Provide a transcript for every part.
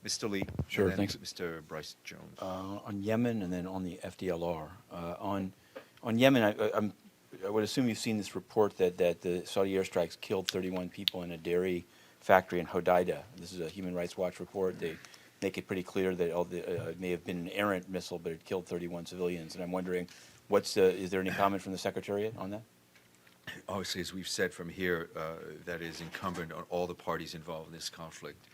Mr. Lee. Sure, and then thanks. Mr. Bryce Jones. On Yemen and then on the FDLR. On Yemen, I would assume you've seen this report that the Saudi airstrikes killed 31 people in a dairy factory in Hodeidah. This is a Human Rights Watch report. They make it pretty clear that it may have been an errant missile, but it killed 31 civilians. And I'm wondering, is there any comment from the Secretariat on that? Obviously, as we've said from here, that is incumbent on all the parties involved in this conflict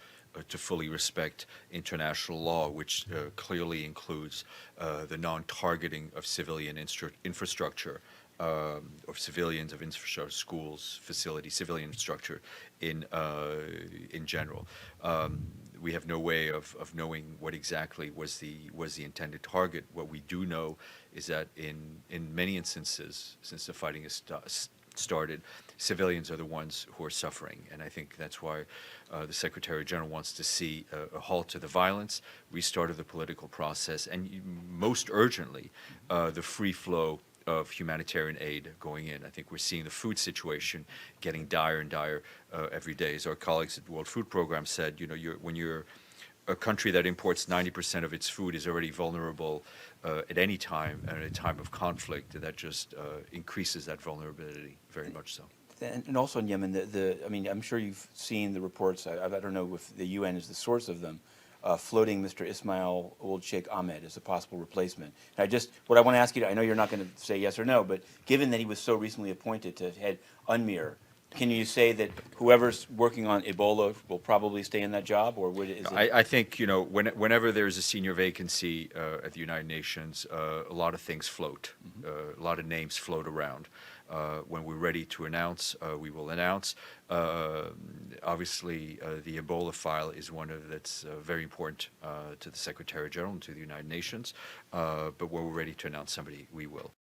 to fully respect international law, which clearly includes the non-targeting of civilian infrastructure, of civilians, of infrastructure, schools, facilities, civilian infrastructure in general. We have no way of knowing what exactly was the intended target. What we do know is that in many instances, since the fighting has started, civilians are the ones who are suffering, and I think that's why the Secretary General wants to see a halt to the violence, restart of the political process, and most urgently, the free flow of humanitarian aid going in. I think we're seeing the food situation getting dire and dire every day. As our colleagues at the World Food Program said, when you're a country that imports 90% of its food is already vulnerable at any time, at a time of conflict, that just increases that vulnerability very much so. And also in Yemen, I mean, I'm sure you've seen the reports. I don't know if the UN is the source of them, floating Mr. Ismail Ould Cheikh Ahmed as a possible replacement. And what I want to ask you, I know you're not going to say yes or no, but given that he was so recently appointed to head UNMIR, can you say that whoever's working on Ebola will probably stay in that job, or is it? I think whenever there's a senior vacancy at the United Nations, a lot of things float, a lot of names float around. When we're ready to announce, we will announce. Obviously, the Ebola file is one that's very important to the Secretary General and to the United Nations. But when we're ready to announce somebody, we will.